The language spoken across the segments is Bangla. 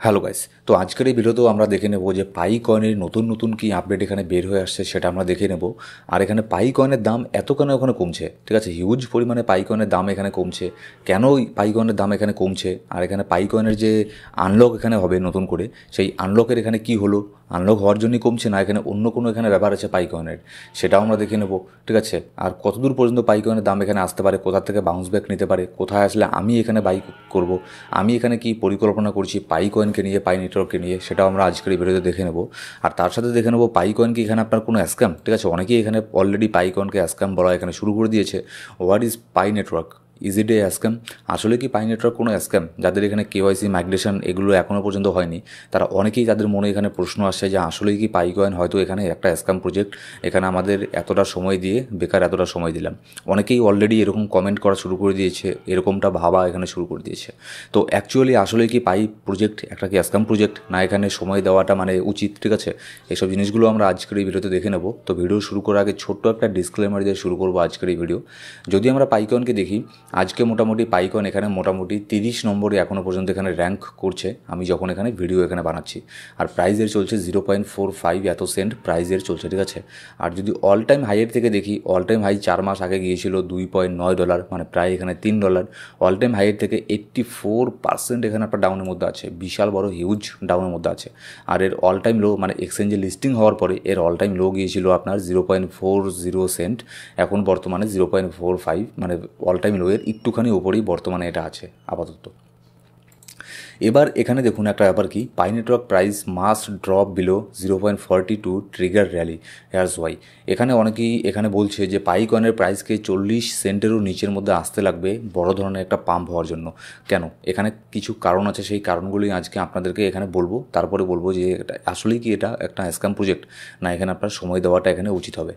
হ্যালো গাইস, তো আজকের এই ভিডিওতেও আমরা দেখে নেব যে পাই কয়েনের নতুন নতুন কি আপডেট এখানে বের হয়ে আসছে সেটা আমরা দেখে নেব। আর এখানে পাই কয়েনের দাম এত কেন ওখানে কমছে, ঠিক আছে, হিউজ পরিমাণে পাই কয়েনের দাম এখানে কমছে, কেন ওই পাই কয়েনের দাম এখানে কমছে, আর এখানে পাই কয়েনের যে আনলক এখানে হবে নতুন করে, সেই আনলকের এখানে কি হলো, আনলক হওয়ার জন্যই কমছে না এখানে অন্য কোনো এখানে ব্যাপার আছে পাই কয়েনের, সেটাও আমরা দেখে নেব, ঠিক আছে। আর কতদূর পর্যন্ত পাই কয়েনের দাম এখানে আসতে পারে, কোথা থেকে বাউন্স ব্যাক নিতে পারে, কোথায় আসলে আমি এখানে বাই করব, আমি এখানে কি পরিকল্পনা করছি পাই কয়েনকে নিয়ে, পাই নেটওয়ার্ককে নিয়ে, সেটাও আমরা আজকের এই ভিডিওতে দেখে নেব। আর তার সাথে দেখে নেব পাই কয়েন কি এখানে আপনার কোনো স্ক্যাম, ঠিক আছে, অনেকেই এখানে অলরেডি পাই কয়েনকে স্ক্যাম বলা এখানে শুরু করে দিয়েছে। What is pi network, is it A scam? আসলে কি পাই নেটওয়ার্ক কোনো স্ক্যাম? যাদের এখানে কেওয়াইসি মাইগ্রেশন এগুলো এখনও পর্যন্ত হয়নি, তারা অনেকেই, তাদের মনে এখানে প্রশ্ন আসছে যে আসলেই কি পাই কয়েন হয়তো এখানে একটা স্ক্যাম প্রজেক্ট, এখানে আমাদের এতটা সময় দিয়ে বেকার এতটা সময় দিলাম। অনেকেই অলরেডি এরকম কমেন্ট করা শুরু করে দিয়েছে, এরকমটা ভাবা এখানে শুরু করে দিয়েছে। তো অ্যাকচুয়ালি আসলে কি পাই প্রজেক্ট একটা কি স্ক্যাম প্রজেক্ট, না এখানে সময় দেওয়াটা মানে উচিত, ঠিক আছে, এইসব জিনিসগুলো আমরা আজকের এই ভিডিওতে দেখে নেব। তো ভিডিও শুরু করার আগে ছোট্ট একটা ডিসক্লেমার দিয়ে শুরু করবো আজকের এই ভিডিও। যদি আমরা পাই কয়েনকে দেখি, আজকে মোটামুটি পাই কয়েন এখানে মোটামুটি 30 নম্বরে এখনও পর্যন্ত এখানে র্যাঙ্ক করছে, আমি যখন এখানে ভিডিও এখানে বানাচ্ছি। আর প্রাইজের চলছে 0.45 এত সেন্ট প্রাইজের চলছে, ঠিক আছে। আর যদি অল টাইম হাইয়ের থেকে দেখি, অল টাইম হাই 4 মাস আগে গিয়েছিল $2.9, মানে প্রায় এখানে $3। অল টাইম হাইয়ের থেকে 84% এখানে একটা ডাউনের মধ্যে আছে, বিশাল বড় হিউজ ডাউনের মধ্যে আছে। আর এর অল টাইম লো, মানে এক্সচেঞ্জে লিস্টিং হওয়ার পরে এর অল টাইম লো গিয়েছিল আপনার 0.40 সেন্ট, এখন বর্তমানে 0.45, মানে অল টাইম লো এর একটুখানি ওপরেই বর্তমানে এটা আছে আপাতত। এবার এখানে দেখুন একটা ব্যাপার কি, Pi network price must drop below 0.42 trigger rally, here's why. এখানে অনেকেই এখানে বলছে যে পাই কয়েনের প্রাইসকে 40 সেন্টেরও নিচের মধ্যে আসতে লাগবে বড় ধরনের একটা পাম্প হওয়ার জন্য। কেন? এখানে কিছু কারণ আছে, সেই কারণগুলি আজকে আপনাদেরকে এখানে বলবো, তারপরে বলবো যে এটা আসলেই কি এটা একটা স্ক্যাম প্রজেক্ট, না এখানে আপনার সময় দেওয়াটা এখানে উচিত হবে।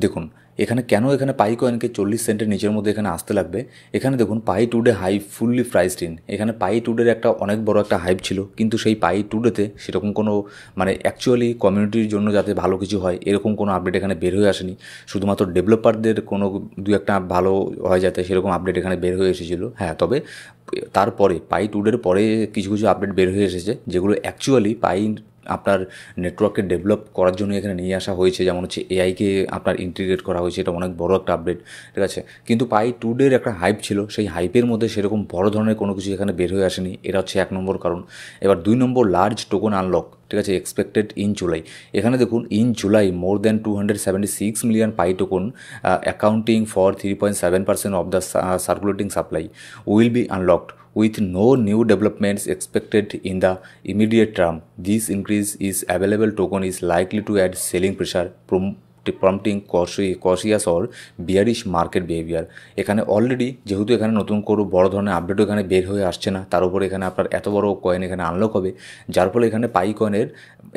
দেখুন এখানে কেন এখানে পাই কয়েনকে 40 সেন্টের নিচের মধ্যে এখানে আসতে লাগবে। এখানে দেখুন Pi today high fully priced in, এখানে পাই টুডের একটা অনেক বড় একটা হাইপ ছিল, কিন্তু সেই পাই টুডেতে সেরকম কোনো মানে অ্যাকচুয়ালি কমিউনিটির জন্য যাতে ভালো কিছু হয় এরকম কোনো আপডেট এখানে বের হয়ে আসেনি। শুধুমাত্র ডেভেলপারদের কোনো দু একটা ভালো হয় যাতে সেরকম আপডেট এখানে বের হয়ে এসেছিলো। হ্যাঁ, তবে তারপরে পাই টুডের পরে কিছু কিছু আপডেট বের হয়ে এসেছে যেগুলো অ্যাকচুয়ালি পাই আপনার নেটওয়ার্ককে ডেভেলপ করার জন্য এখানে নিয়ে আসা হয়েছে। যেমন হচ্ছে এআইকে আপনার ইন্টিগ্রেট করা হয়েছে, এটা অনেক বড় একটা আপডেট, ঠিক আছে। কিন্তু পাই টুডের একটা হাইপ ছিল, সেই হাইপের মধ্যে সেরকম বড় ধরনের কোনো কিছু এখানে বের হয়ে আসেনি, এটা হচ্ছে 1 নম্বর কারণ। এবার 2 নম্বর, লার্জ টোকন আনলক, ঠিক আছে, এক্সপেক্টেড ইন জুলাই। এখানে দেখুন in July more than 276 million pi token accounting for 3.7% of the circulating supply will be unlocked with no new developments expected in the immediate term. This increase is available token is likely to add selling pressure, prompting cautious or bearish market behavior. এখানে অলরেডি যেহেতু এখানে নতুন কোনো বড় ধরনের আপডেটও এখানে বের হয়ে আসছে না, তার উপরে এখানে আপনার এত বড় কয়েন এখানে আনলক হবে, যার ফলে এখানে পাই কয়েনের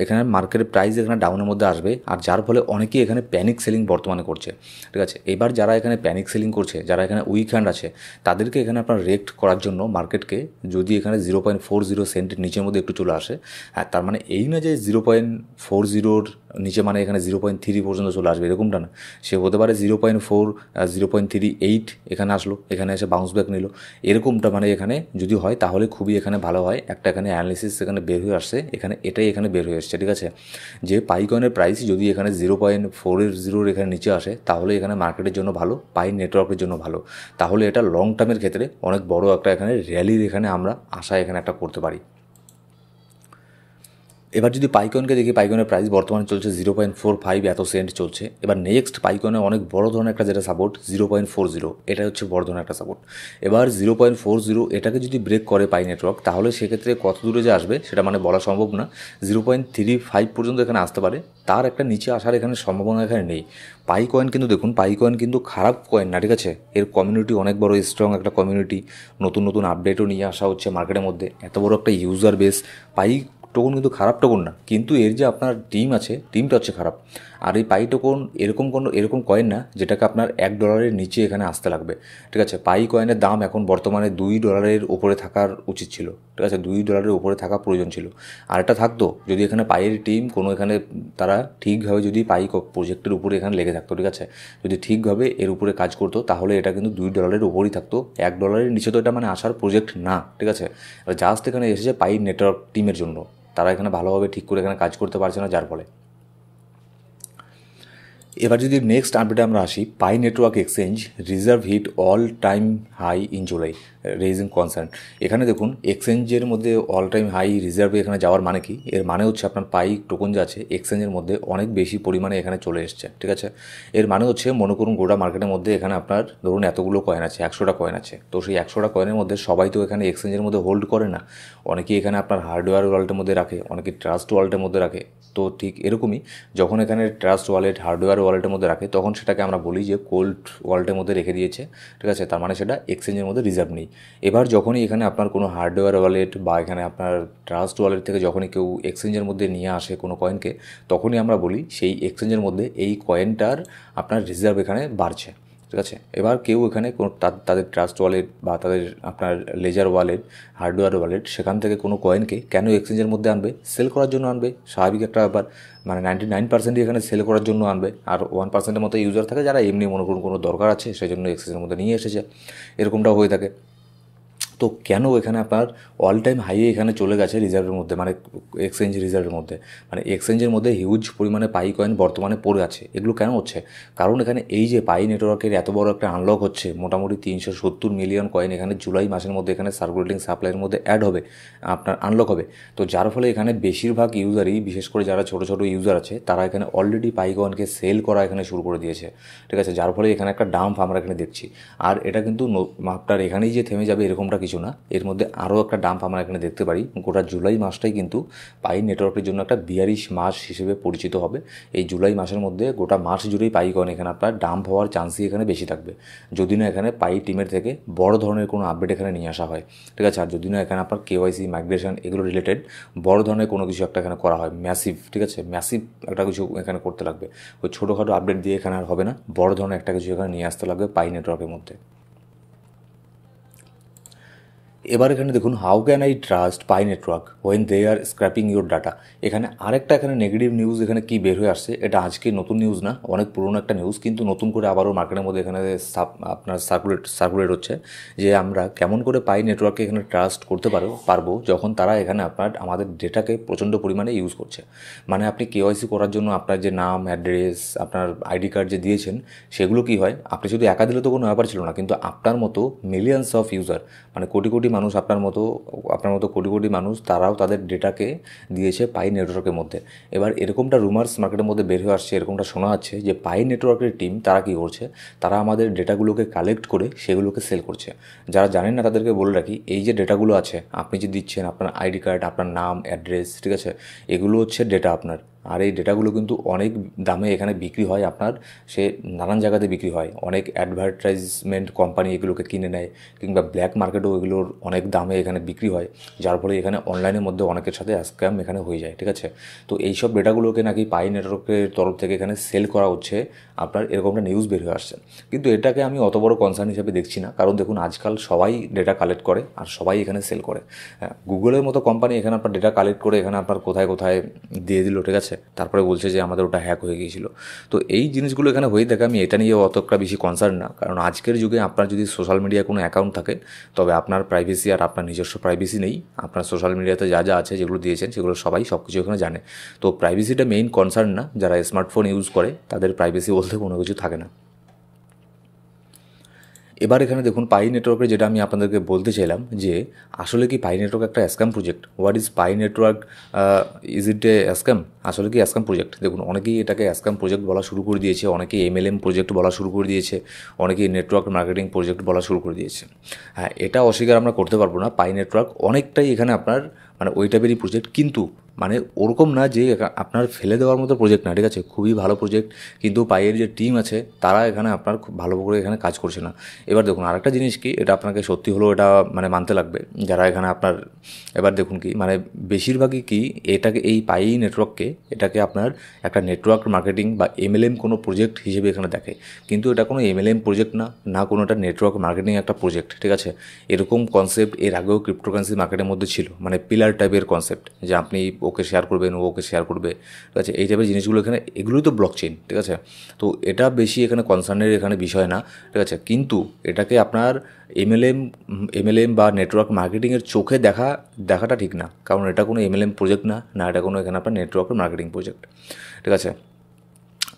এখানে মার্কেটের প্রাইস এখানে ডাউনের মধ্যে আসবে, আর যার ফলে অনেকেই এখানে প্যানিক সেলিং বর্তমানে করছে, ঠিক আছে। এবার যারা এখানে প্যানিক সেলিং করছে, যারা এখানে উইক হ্যান্ড আছে, তাদেরকে এখানে আপনার রেক্ট করার জন্য মার্কেটকে যদি এখানে 0.40 সেন্টের নিচের মধ্যে একটু চলে আসে, হ্যাঁ, তার মানে এই না যে 0.40 নিচে মানে এখানে 0.3 পর্যন্ত চলে আসবে এরকমটা না। সে হতে পারে 0.4, 0.38 এখানে আসলো, এখানে এসে বাউন্স ব্যাক নিল, এরকমটা মানে এখানে যদি হয় তাহলে খুবই এখানে ভালো হয়। একটা এখানে অ্যানালিসিস এখানে বের হয়ে আসছে, এখানে এটাই এখানে বের হয়ে আসছে, ঠিক আছে, যে পাই কয়েনের প্রাইস যদি এখানে 0.40 এখানে নিচে আসে তাহলে এখানে মার্কেটের জন্য ভালো, পাই নেটওয়ার্কের জন্য ভালো, তাহলে এটা লং টার্মের ক্ষেত্রে অনেক বড় একটা এখানে র্যালির এখানে আমরা আশা এখানে একটা করতে পারি। এবার যদি পাইকনকে দেখি, পাইকনের প্রাইস বর্তমানে চলছে 0.45 এত সেন্ট চলছে। এবার নেক্সট পাইকনে অনেক বড় ধরনের একটা যেটা সাপোর্ট 0.40, এটা হচ্ছে বড় ধরনের একটা সাপোর্ট। এবার 0.40 এটাকে যদি ব্রেক করে পাই নেটওয়ার্ক, তাহলে সেক্ষেত্রে কত দূরে যে আসবে সেটা মানে বলা সম্ভব না। 0.35 পর্যন্ত এখানে আসতে পারে, তার একটা নিচে আসার এখানে সম্ভাবনা এখানে নেই। পাই কয়েন কিন্তু দেখুন, পাই কয়েন কিন্তু খারাপ কয়েন না, ঠিক আছে, এর কমিউনিটি অনেক বড় স্ট্রং একটা কমিউনিটি, নতুন নতুন আপডেটও নিয়ে আসা হচ্ছে মার্কেটের মধ্যে, এত বড় একটা ইউজার বেস। পাই টোকন কিন্তু খারাপ টোকন না, কিন্তু এর যে আপনার টিম আছে, টিমটা হচ্ছে খারাপ। আর এই পাই টোকন এরকম কয়েন না যেটাকে আপনার $1 নিচে এখানে আসতে লাগবে, ঠিক আছে। পাই কয়েনের দাম এখন বর্তমানে $2 ওপরে থাকার উচিত ছিল, ঠিক আছে, $2 ওপরে থাকা প্রয়োজন ছিল। আর এটা থাকতো যদি এখানে পাইয়ের টিম কোনো এখানে তারা ঠিকভাবে যদি পাই প্রজেক্টের উপরে এখানে লেগে থাকতো, ঠিক আছে, যদি ঠিকভাবে এর উপরে কাজ করতো তাহলে এটা কিন্তু $2 ওপরই থাকতো। $1 নিচে তো এটা মানে আসার প্রজেক্ট না, ঠিক আছে। জাস্ট এখানে এসেছে পাই নেটওয়ার্ক টিমের জন্য, তারা এখানে ভালোভাবে ঠিক করে এখানে কাজ করতে পারছে না, যার ফলে। এবার যদি নেক্সট আপডেটে আমরা আসি, Pi network exchange reserve hit all time high in July raising concern. এখানে দেখুন এক্সচেঞ্জের মধ্যে অল টাইম হাই রিজার্ভে এখানে যাওয়ার মানে কি, এর মানে হচ্ছে আপনার পাই টোকন যে আছে এক্সচেঞ্জের মধ্যে অনেক বেশি পরিমাণে এখানে চলে এসছে, ঠিক আছে। এর মানে হচ্ছে মনে করুন গোটা মার্কেটের মধ্যে এখানে আপনার ধরুন এতগুলো কয়েন আছে, 100টা কয়েন আছে, তো সেই 100টা কয়েনের মধ্যে সবাই তো এখানে এক্সচেঞ্জের মধ্যে হোল্ড করে না, অনেকেই এখানে আপনার হার্ডওয়্যার ওয়ালেটের মধ্যে রাখে, অনেকে ট্রাস্ট ওয়ালেটের মধ্যে রাখে। তো ঠিক এরকমই যখন এখানে ট্রাস্ট ওয়ালেট হার্ডওয়্যার ওয়ালেটের মধ্যে রাখে তখন সেটাকে আমরা বলি যে কোল্ড ওয়ালেটের মধ্যে রেখে দিয়েছে, ঠিক আছে, তার মানে সেটা এক্সচেঞ্জের মধ্যে রিজার্ভ নেই। এবার যখনই এখানে আপনার কোনো হার্ডওয়্যার ওয়ালেট বা এখানে আপনার ট্রাস্ট ওয়ালেট থেকে যখনই কেউ এক্সচেঞ্জের মধ্যে নিয়ে আসে কোনো কয়েনকে, তখনই আমরা বলি সেই এক্সচেঞ্জের মধ্যে এই কয়েনটার আপনার রিজার্ভ এখানে বাড়ছে, ঠিক আছে। এবার কেউ এখানে কোনো তাদের ট্রাস্ট ওয়ালেট বা তাদের আপনার লেজার ওয়ালেট হার্ডওয়্যার ওয়ালেট সেখান থেকে কোনো কয়েনকে কেন এক্সচেঞ্জের মধ্যে আনবে, সেল করার জন্য আনবে, স্বাভাবিক একটা ব্যাপার। মানে 99%ই এখানে সেল করার জন্য আনবে, আর 1%-এর মতো ইউজার থাকে যারা এমনি মনে করুন কোনো দরকার আছে সেই জন্য এক্সচেঞ্জের মধ্যে নিয়ে এসেছে, এরকমটাও হয়ে থাকে। তো কেন এখানে আপনার অল টাইম হাইয়ে এখানে চলে গেছে রিজার্ভের মধ্যে, মানে এক্সচেঞ্জ রিজার্ভের মধ্যে, মানে এক্সচেঞ্জের মধ্যে হিউজ পরিমাণে পাই কয়েন বর্তমানে পড়ে আছে। এগুলো কেন হচ্ছে, কারণ এখানে এই যে পাই নেটওয়ার্কের এত বড় একটা আনলক হচ্ছে, মোটামুটি 370 মিলিয়ন কয়েন এখানে জুলাই মাসের মধ্যে এখানে সার্কুলেটিং সাপ্লাইয়ের মধ্যে অ্যাড হবে, আপনার আনলক হবে। তো যার ফলে এখানে বেশিরভাগ ইউজারই, বিশেষ করে যারা ছোটো ছোটো ইউজার আছে তারা এখানে অলরেডি পাই কয়েনকে সেল করা এখানে শুরু করে দিয়েছে, ঠিক আছে, যার ফলে এখানে একটা ডাম্প আমরা এখানে দেখছি। আর এটা কিন্তু আপনার এখানেই যে থেমে যাবে এরকমটা কিছু না, এর মধ্যে আরও একটা ডাম্প আমরা এখানে দেখতে পারি। গোটা জুলাই মাসটাই কিন্তু পাই নেটওয়ার্কের জন্য একটা বিয়ারিশ মাস হিসেবে পরিচিত হবে। এই জুলাই মাসের মধ্যে গোটা মাস জুড়েই পাই কয়েন এখানে আপনার ডাম্প হওয়ার চান্সই এখানে বেশি থাকবে, যদি না এখানে পাই টিমের থেকে বড় ধরনের কোনো আপডেট এখানে নিয়ে আসা হয়, ঠিক আছে। আর যদি না এখানে আপনার কেওয়াইসি মাইগ্রেশন এগুলো রিলেটেড বড় ধরনের কোনো কিছু একটা এখানে করা হয় ম্যাসিভ, ঠিক আছে, ম্যাসিভ একটা কিছু এখানে করতে লাগবে। ওই ছোটোখাটো আপডেট দিয়ে এখানে আর হবে না, বড় ধরনের একটা কিছু এখানে নিয়ে আসতে লাগবে পাই নেটওয়ার্কের মধ্যে। এবার এখানে দেখুন, how can I trust Pi network when they are scraping your data. এখানে আরেকটা এখানে নেগেটিভ নিউজ এখানে কি বের হয়ে আসছে, এটা আজকে নতুন নিউজ না, অনেক পুরনো একটা নিউজ, কিন্তু নতুন করে আবারও মার্কেটের মধ্যে এখানে আপনার সার্কুলেট হচ্ছে যে আমরা কেমন করে পাই নেটওয়ার্কে এখানে ট্রাস্ট করতে পারবো যখন তারা এখানে আপনার আমাদের ডেটাকে প্রচণ্ড পরিমাণে ইউজ করছে। মানে আপনি কেওয়াইসি করার জন্য আপনার যে নাম, অ্যাড্রেস, আপনার আইডি কার্ড যে দিয়েছেন সেগুলো কি হয়, আপনি শুধু একা দিলে তো কোনো ব্যাপার ছিল না, কিন্তু আপনার মতো মিলিয়ন্স অফ ইউজার, মানে কোটি কোটি মানুষ, আপনার মতো কোটি কোটি মানুষ তারাও তাদের ডেটাকে দিয়েছে পাই নেটওয়ার্কের মধ্যে। এবার এরকমটা রুমার্স মার্কেটের মধ্যে বের হয়ে আসছে, এরকমটা শোনা যাচ্ছে যে পাই নেটওয়ার্কের টিম তারা কী করছে, তারা আমাদের ডেটাগুলোকে কালেক্ট করে সেগুলোকে সেল করছে। যারা জানেন না তাদেরকে বলে রাখি, এই যে ডেটাগুলো আছে আপনি যে দিচ্ছেন, আপনার আইডি কার্ড, আপনার নাম, অ্যাড্রেস, ঠিক আছে, এগুলো হচ্ছে ডেটা আপনার। আর এই ডেটাগুলো কিন্তু অনেক দামে এখানে বিক্রি হয়, আপনার সে নানান জায়গাতে বিক্রি হয়, অনেক অ্যাডভার্টাইজমেন্ট কোম্পানি এগুলোকে কিনে নেয়, কিংবা ব্ল্যাক মার্কেটেও এগুলোর অনেক দামে এখানে বিক্রি হয়, যার ফলে এখানে অনলাইনের মধ্যে অনেকের সাথে স্ক্যাম এখানে হয়ে যায়, ঠিক আছে। তো এইসব ডেটাগুলোকে নাকি পাই নেটওয়ার্কের তরফ থেকে এখানে সেল করা হচ্ছে, আপনার এরকমটা নিউজ বের হয়ে আসছে। কিন্তু এটাকে আমি অত বড় কনসার্ন হিসেবে দেখছি না, কারণ দেখুন আজকাল সবাই ডেটা কালেক্ট করে আর সবাই এখানে সেল করে। গুগলের মতো কোম্পানি এখানে আপনার ডেটা কালেক্ট করে এখানে আপনার কোথায় কোথায় দিয়ে দিল, ঠিক আছে, তারপরে বলছে যে আমাদের ওটা হ্যাক হয়ে গিয়েছিল। তো এই জিনিসগুলো এখানে হয়ে থাকে, আমি এটা নিয়ে অতটা বেশি কনসার্ন না, কারণ আজকের যুগে আপনার যদি সোশ্যাল মিডিয়ায় কোনো অ্যাকাউন্ট থাকে তবে আপনার প্রাইভেসি আর আপনার নিজস্ব প্রাইভেসি নেই। আপনার সোশ্যাল মিডিয়াতে যা যা আছে যেগুলো দিয়েছেন সেগুলো সবাই সব কিছু এখানে জানে। তো প্রাইভেসিটা মেইন কনসার্ন না, যারা স্মার্টফোন ইউজ করে তাদের প্রাইভেসি বলতে কোনো কিছু থাকে না। এবার এখানে দেখুন পাই নেটওয়ার্কের যেটা আমি আপনাদেরকে বলতে চাইলাম যে আসলে কি পাই নেটওয়ার্ক একটা scam project, what is pi network, is it A scam, আসলে কি স্ক্যাম প্রজেক্ট। দেখুন অনেকেই এটাকে স্ক্যাম প্রজেক্ট বলা শুরু করে দিয়েছে, অনেকেই MLM প্রজেক্ট বলা শুরু করে দিয়েছে, অনেকেই নেটওয়ার্ক মার্কেটিং প্রজেক্ট বলা শুরু করে দিয়েছে। হ্যাঁ, এটা অস্বীকার আমরা করতে পারবো না, পাই নেটওয়ার্ক অনেকটাই এখানে আপনার মানে ওই টাইপেরই প্রজেক্ট, কিন্তু মানে ওরকম না যে আপনার ফেলে দেওয়ার মতো প্রজেক্ট না, ঠিক আছে, খুবই ভালো প্রজেক্ট, কিন্তু পাইয়ের যে টিম আছে তারা এখানে আপনার খুব ভালো করে এখানে কাজ করছে না। এবার দেখুন আরেকটা জিনিস কি, এটা আপনাকে সত্যি হলেও এটা মানে মানতে লাগবে যারা এখানে আপনার, এবার দেখুন কি মানে বেশিরভাগই কি এটাকে এই পাই নেটওয়ার্ককে এটাকে আপনার একটা নেটওয়ার্ক মার্কেটিং বা এমএলএম কোনো প্রজেক্ট হিসেবে এখানে দেখে, কিন্তু এটা কোনো এমএলএম প্রজেক্ট না, না কোনো একটা নেটওয়ার্ক মার্কেটিং একটা প্রজেক্ট, ঠিক আছে। এরকম কনসেপ্ট এর আগেও ক্রিপ্টোকারেন্সি মার্কেটের মধ্যে ছিল, মানে পিলার টাইপের কনসেপ্ট, যে আপনি ওকে শেয়ার করবেন ও ওকে শেয়ার করবে, ঠিক আছে, এই টাইপের জিনিসগুলো এখানে, এগুলোই তো ব্লকচেইন, ঠিক আছে। তো এটা বেশি এখানে কনসার্নের এখানে বিষয় না, ঠিক আছে, কিন্তু এটাকে আপনার এমএলএম বা নেটওয়ার্ক মার্কেটিংয়ের চোখে দেখাটা ঠিক না, কারণ এটা কোনো এমএলএম প্রজেক্ট না, না এটা কোনো এখানে আপনার নেটওয়ার্ক মার্কেটিং প্রজেক্ট, ঠিক আছে।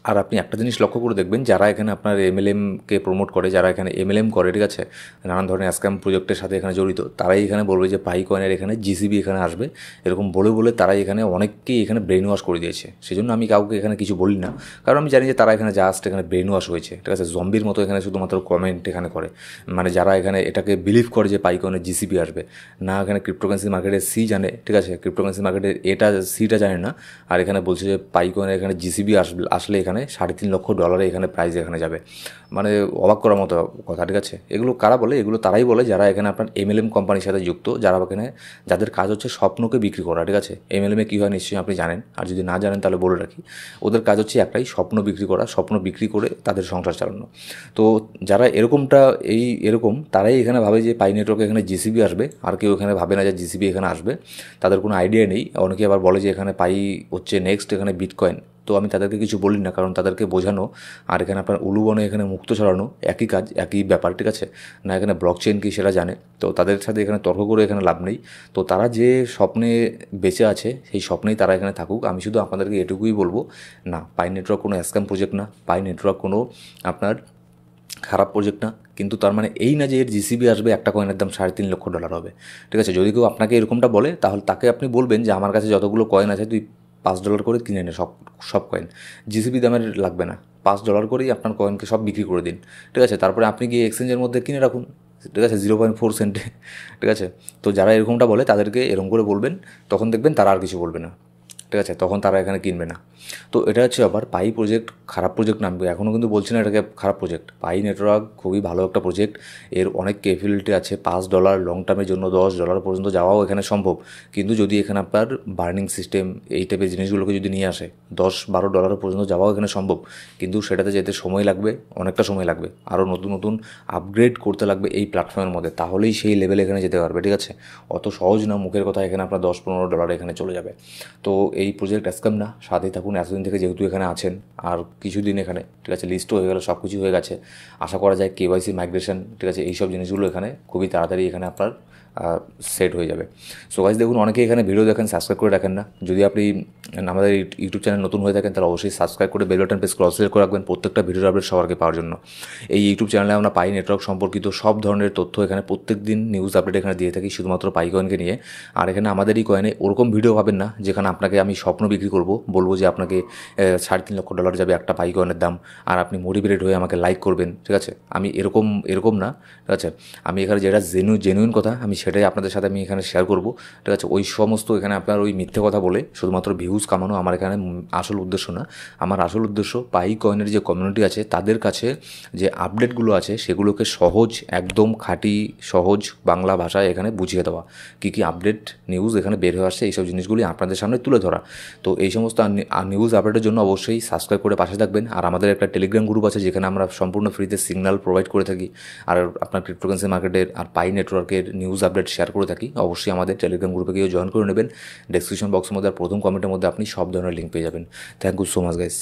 আর আপনি একটা জিনিস লক্ষ্য করে দেখবেন, যারা এখানে আপনার এমএলএমকে প্রমোট করে, যারা এখানে এমএলএম করে, ঠিক আছে, নানান ধরনের স্ক্যাম প্রজেক্টের সাথে এখানে জড়িত, তারাই এখানে বলবে যে পাই কয়েনের এখানে জিসিবি এখানে আসবে, এরকম বলে বলে তারাই এখানে অনেককেই এখানে ব্রেন ওয়াশ করে দিয়েছে। সেজন্য আমি কাউকে এখানে কিছু বলি না, কারণ আমি জানি যে তারা এখানে জাস্ট এখানে ব্রেন ওয়াশ হয়েছে, ঠিক আছে, জম্বির মতো এখানে শুধুমাত্র কমেন্ট এখানে করে, মানে যারা এখানে এটাকে বিলিভ করে যে পাই কয়েনের জিসিবি আসবে, না এখানে ক্রিপ্টোকারেন্সি মার্কেটের সি জানে, ঠিক আছে, ক্রিপ্টোকারেন্সি মার্কেটের সিটা জানে না, আর এখানে বলছে যে পাই কয়েনের এখানে জিসিবি আসলে এখানে $3.5 এখানে প্রাইস এখানে যাবে, মানে অবাক করার মতো কথা, ঠিক আছে। এগুলো কারা বলে? এগুলো তারাই বলে যারা এখানে আপনার এমএলএম কোম্পানির সাথে যুক্ত, যারা এখানে যাদের কাজ হচ্ছে স্বপ্নকে বিক্রি করা, ঠিক আছে। এমএলএমে কী হয় নিশ্চয়ই আপনি জানেন, আর যদি না জানেন তাহলে বলে রাখি, ওদের কাজ হচ্ছে একটাই, স্বপ্ন বিক্রি করা, স্বপ্ন বিক্রি করে তাদের সংসার চালানো। তো যারা এরকম তারাই এখানে ভাবে যে পাই নেটওয়ার্কে এখানে জিসিবি আসবে, আর কেউ এখানে ভাবে না যে জিসিবি এখানে আসবে, তাদের কোনো আইডিয়া নেই। অনেকে আবার বলে যে এখানে পাই হচ্ছে নেক্সট এখানে বিটকয়েন, তো আমি তাদেরকে কিছু বলি না, কারণ তাদেরকে বোঝানো আর এখানে আপনার উলুবনে এখানে মুক্ত ছড়ানো একই কাজ, একই ব্যাপার, ঠিক আছে, না এখানে ব্লকচেইন কি সেটা জানে, তো তাদের সাথে এখানে তর্ক করে এখানে লাভ নেই। তো তারা যে স্বপ্নে বেঁচে আছে সেই স্বপ্নেই তারা এখানে থাকুক। আমি শুধু আপনাদেরকে এটুকুই বলবো, না পাই নেটওয়ার্ক কোনো স্ক্যাম প্রজেক্ট না, পাই নেটওয়ার্ক কোনো আপনার খারাপ প্রজেক্ট না, কিন্তু তার মানে এই না যে এর জিসিবি আসবে একটা কয়েনের দাম $3.5 হবে, ঠিক আছে। যদি কেউ আপনাকে এরকমটা বলে তাহলে তাকে আপনি বলবেন যে আমার কাছে যতগুলো কয়েন আছে তুই $5 করে কিনে নে সব কয়েন, জিসিবি দামের লাগবে না, $5 করেই আপনার কয়েনকে সব বিক্রি করে দিন, ঠিক আছে। তারপরে আপনি গিয়ে এক্সচেঞ্জের মধ্যে কিনে রাখুন, ঠিক আছে, 0.4 সেন্টে, ঠিক আছে। তো যারা এরকমটা বলে তাদেরকে এরকম করে বলবেন, তখন দেখবেন তারা আর কিছু বলবে না, ঠিক আছে, তখন তারা এখানে কিনবে না। তো এটা হচ্ছে আবার পাই প্রজেক্ট খারাপ প্রজেক্ট নামবে, এখনও কিন্তু বলছি না এটাকে খারাপ প্রজেক্ট। পাই নেটওয়ার্ক খুবই ভালো একটা প্রজেক্ট, এর অনেক ক্যাপাবিলিটি আছে, $5 লং টার্মের জন্য $10 পর্যন্ত যাওয়াও এখানে সম্ভব, কিন্তু যদি এখানে আপনার বার্নিং সিস্টেম এই টাইপের জিনিসগুলোকে যদি নিয়ে আসে, $10-12 পর্যন্ত যাওয়াও এখানে সম্ভব, কিন্তু সেটাতে যেতে সময় লাগবে, অনেকটা সময় লাগবে, আরও নতুন নতুন আপগ্রেড করতে লাগবে এই প্ল্যাটফর্মের মধ্যে, তাহলেই সেই লেভেলে এখানে যেতে পারবে, ঠিক আছে। অত সহজ না, মুখের কথা এখানে আপনার $10-15 এখানে চলে যাবে। তো এই প্রজেক্ট স্ক্যাম না, সাথেই থাকুন এতদিন থেকে যেহেতু এখানে আছেন, আর কিছুদিন এখানে, ঠিক আছে, লিস্টও হয়ে গেল, সব কিছু হয়ে গেছে, আশা করা যায় কেওয়াইসি মাইগ্রেশন, ঠিক আছে, এইসব জিনিসগুলো এখানে খুবই তাড়াতাড়ি এখানে আপনার সেট হয়ে যাবে। সো গাইস দেখুন, অনেকে এখানে ভিডিও দেখেন সাবস্ক্রাইব করে রাখেন না, যদি আপনি আমাদের ইউটিউব চ্যানেল নতুন হয়ে থাকেন তাহলে অবশ্যই সাবস্ক্রাইব করে বেল বাটন প্রেস ক্রস করে রাখবেন প্রত্যেকটা ভিডিওর আপডেট সবার আগে পাওয়ার জন্য। এই ইউটিউব চ্যানেলে আমরা পাই নেটওয়ার্ক সম্পর্কিত সব ধরনের তথ্য এখানে প্রত্যেক দিন নিউজ আপডেট এখানে দিয়ে থাকি, শুধুমাত্র পাই কয়েনকে নিয়ে। আর এখানে আমাদের এই কয়েনে ওরকম ভিডিও পাবেন না যেখানে আপনাকে আমি স্বপ্ন বিক্রি বলবো যে আপনাকে $3.5 যাবে একটা পাই কয়েনের দাম, আর আপনি মোটিভেটেড হয়ে আমাকে লাইক করবেন, ঠিক আছে। আমি এরকম না, ঠিক আছে। আমি এখানে যেটা জেনুইন কথা আমি সেটাই আপনাদের সাথে আমি এখানে শেয়ার করব, ঠিক আছে। ওই সমস্ত এখানে আপনার ওই মিথ্যে কথা বলে শুধুমাত্র ভিউজ কামানো আমার এখানে আসল উদ্দেশ্য না। আমার আসল উদ্দেশ্য পাই কয়েনের যে কমিউনিটি আছে তাদের কাছে যে আপডেটগুলো আছে সেগুলোকে একদম খাঁটি সহজ বাংলা ভাষায় এখানে বুঝিয়ে দেওয়া, কী কী আপডেট নিউজ এখানে বের হয়ে আসছে এইসব জিনিসগুলি আপনাদের সামনে তুলে ধরা। তো এই সমস্ত নিউজ আপডেটের জন্য অবশ্যই সাবস্ক্রাইব করে পাশে থাকবেন। আর আমাদের একটা টেলিগ্রাম গ্রুপ আছে যেখানে আমরা সম্পূর্ণ ফ্রিতে সিগন্যাল প্রোভাইড করে থাকি, আর আপনার ক্রিপ্টোকারেন্সি মার্কেটের আর পাই নেটওয়ার্কের নিউজ আপডেট শেয়ার করে থাকি। অবশ্যই আমাদের টেলিগ্রাম গ্রুপে গিয়ে জয়েন করে নেবেন। ডেসক্রিপশন বক্সের মধ্যে আর প্রথম কমেন্টের মধ্যে আপনি সব ধরনের লিঙ্ক পেয়ে যাবেন। Thank you so much guys.